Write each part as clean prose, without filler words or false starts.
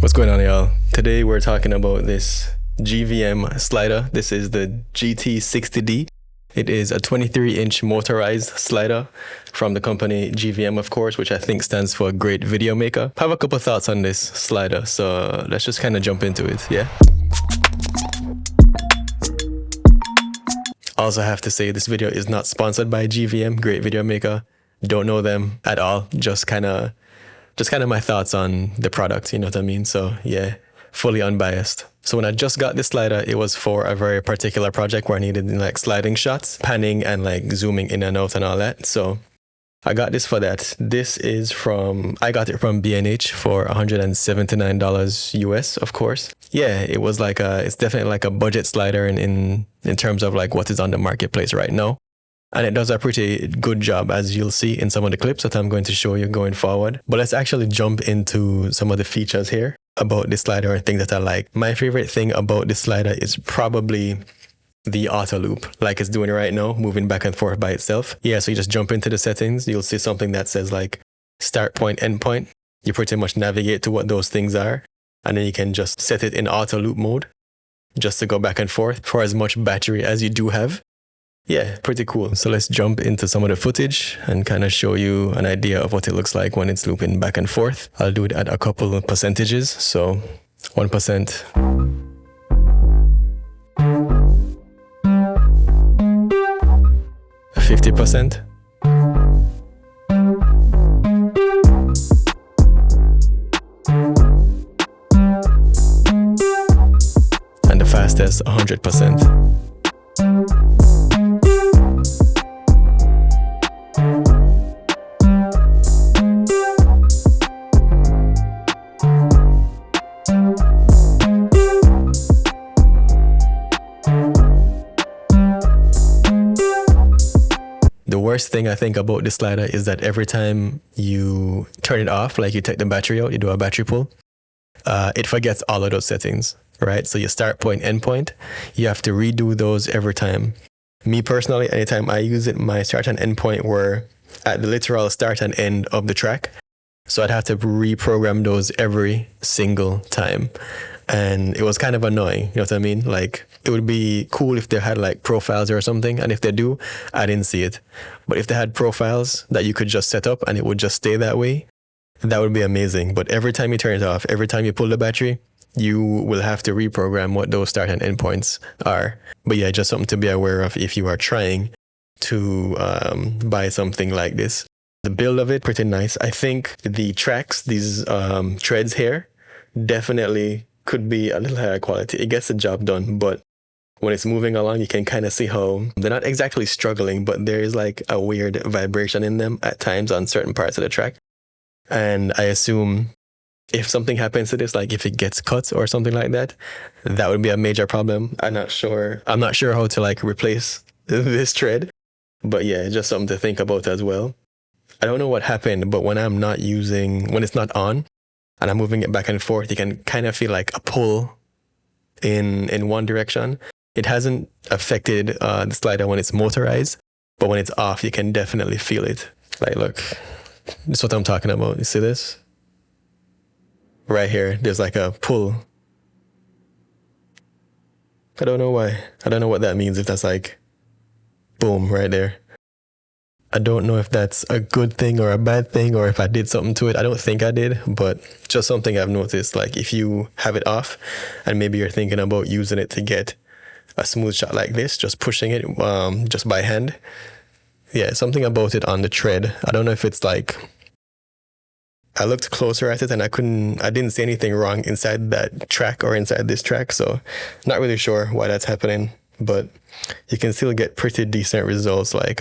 What's going on, y'all? Today we're talking about this GVM slider. This is the GT60D. It is a 23-inch motorized slider from the company GVM, of course, which I think stands for Great Video Maker. I have a couple thoughts on this slider, so let's just kind of jump into it, yeah? Also have to say this video is not sponsored by GVM, Great Video Maker. Don't know them at all. Just kind of my thoughts on the product, you know what I mean? So yeah, fully unbiased. So when I just got this slider, it was for a very particular project where I needed like sliding shots, panning and like zooming in and out and all that. So I got this for that. I got it from B&H for $179 US, of course. Yeah, it was like it's definitely like a budget slider in terms of like what is on the marketplace right now. And it does a pretty good job, as you'll see in some of the clips that I'm going to show you going forward. But let's actually jump into some of the features here about this slider and things that I like. My favorite thing about this slider is probably the auto loop, like it's doing right now, moving back and forth by itself. Yeah, so you just jump into the settings. You'll see something that says like start point, end point. You pretty much navigate to what those things are. And then you can just set it in auto loop mode just to go back and forth for as much battery as you do have. Yeah, pretty cool. So let's jump into some of the footage and kind of show you an idea of what it looks like when it's looping back and forth. I'll do it at a couple of percentages. So 1%. 50%. And the fastest, 100%. The worst thing I think about this slider is that every time you turn it off, like you take the battery out, you do a battery pull, it forgets all of those settings, right? So your start point, end point, you have to redo those every time. Me personally, anytime I use it, my start and end point were at the literal start and end of the track. So I'd have to reprogram those every single time. And it was kind of annoying, you know what I mean? Like, it would be cool if they had like profiles or something. And if they do, I didn't see it. But if they had profiles that you could just set up and it would just stay that way, that would be amazing. But every time you turn it off, every time you pull the battery, you will have to reprogram what those start and end points are. But yeah, just something to be aware of if you are trying to buy something like this. The build of it, pretty nice. I think the tracks, these treads here, definitely could be a little higher quality. It gets the job done, but when it's moving along, you can kind of see how they're not exactly struggling, but there is like a weird vibration in them at times on certain parts of the track. And I assume if something happens to this, like if it gets cut or something like that, that would be a major problem. I'm not sure how to like replace this tread, but yeah, just something to think about as well. I don't know what happened, but when it's not on and I'm moving it back and forth, you can kind of feel like a pull in one direction. It hasn't affected the slider when it's motorized, but when it's off, you can definitely feel it. Like, look, this is what I'm talking about. You see this? Right here, there's like a pull. I don't know why. I don't know what that means, if that's like, boom, right there. I don't know if that's a good thing or a bad thing, or if I did something to it. I don't think I did, but just something I've noticed. Like if you have it off and maybe you're thinking about using it to get a smooth shot like this, just pushing it just by hand. Yeah, something about it on the tread. I don't know if it's like, I looked closer at it and I didn't see anything wrong inside that track or inside this track. So not really sure why that's happening, but you can still get pretty decent results like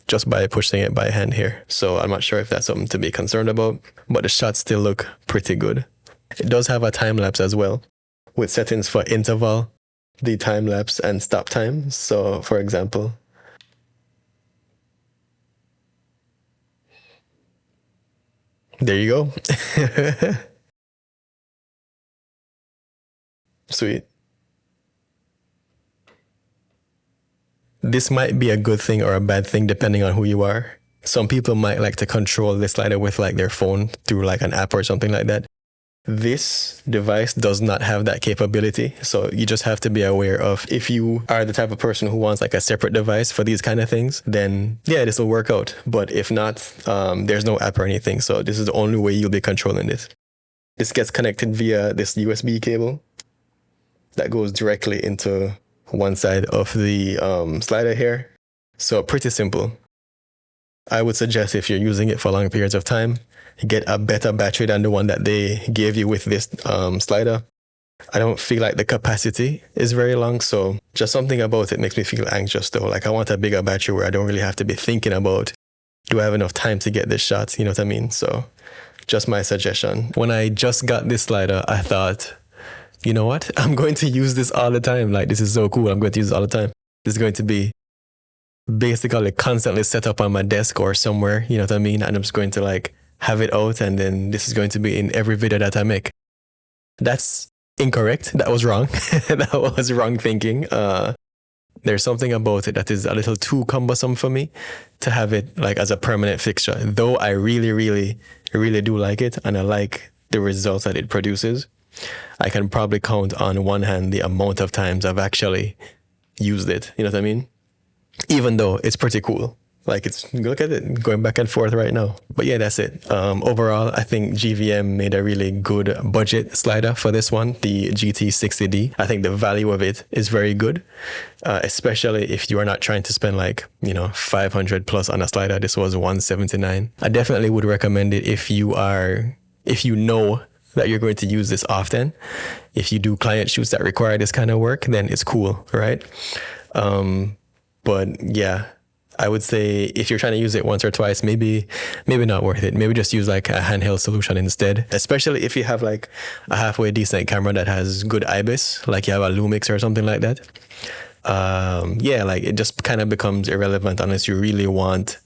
just by pushing it by hand here. So I'm not sure if that's something to be concerned about, but the shots still look pretty good. It does have a time lapse as well, with settings for interval, the time lapse and stop time. So for example, there you go. Sweet. This might be a good thing or a bad thing depending on who you are. Some people might like to control the slider with like their phone through like an app or something like that. This device does not have that capability. So you just have to be aware of, if you are the type of person who wants like a separate device for these kind of things, then yeah, this will work out. But if not, there's no app or anything. So this is the only way you'll be controlling this. This gets connected via this USB cable that goes directly into one side of the slider here. So pretty simple. I would suggest, if you're using it for long periods of time, get a better battery than the one that they gave you with this slider. I don't feel like the capacity is very long, so just something about it makes me feel anxious though. Like I want a bigger battery where I don't really have to be thinking about, do I have enough time to get this shot? You know what I mean? So just my suggestion. When I just got this slider, I thought, you know what? I'm going to use this all the time. Like, this is so cool. I'm going to use it all the time. This is going to be basically constantly set up on my desk or somewhere, you know what I mean? And I'm just going to like have it out, and then this is going to be in every video that I make. That's incorrect. That was wrong. That was wrong thinking. There's something about it that is a little too cumbersome for me to have it like as a permanent fixture. Though I really do like it, and I like the results that it produces. I can probably count on one hand the amount of times I've actually used it. You know what I mean? Even though it's pretty cool. Like, it's, look at it, going back and forth right now. But yeah, that's it. Overall, I think GVM made a really good budget slider for this one, the GT60D. I think the value of it is very good, especially if you are not trying to spend like, you know, 500 plus on a slider. This was 179. I definitely would recommend it if you know that you're going to use this often. If you do client shoots that require this kind of work, then it's cool, right? But yeah, I would say if you're trying to use it once or twice, maybe not worth it. Maybe just use like a handheld solution instead, especially if you have like a halfway decent camera that has good IBIS, like you have a Lumix or something like that. Yeah, like it just kind of becomes irrelevant unless you really want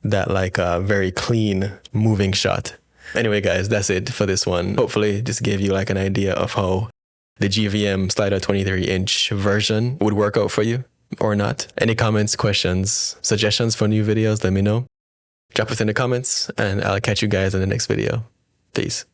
that like a very clean moving shot. Anyway, guys, that's it for this one. Hopefully just gave you like an idea of how the GVM Slider 23-inch version would work out for you or not. Any comments, questions, suggestions for new videos, let me know. Drop it in the comments, and I'll catch you guys in the next video. Peace.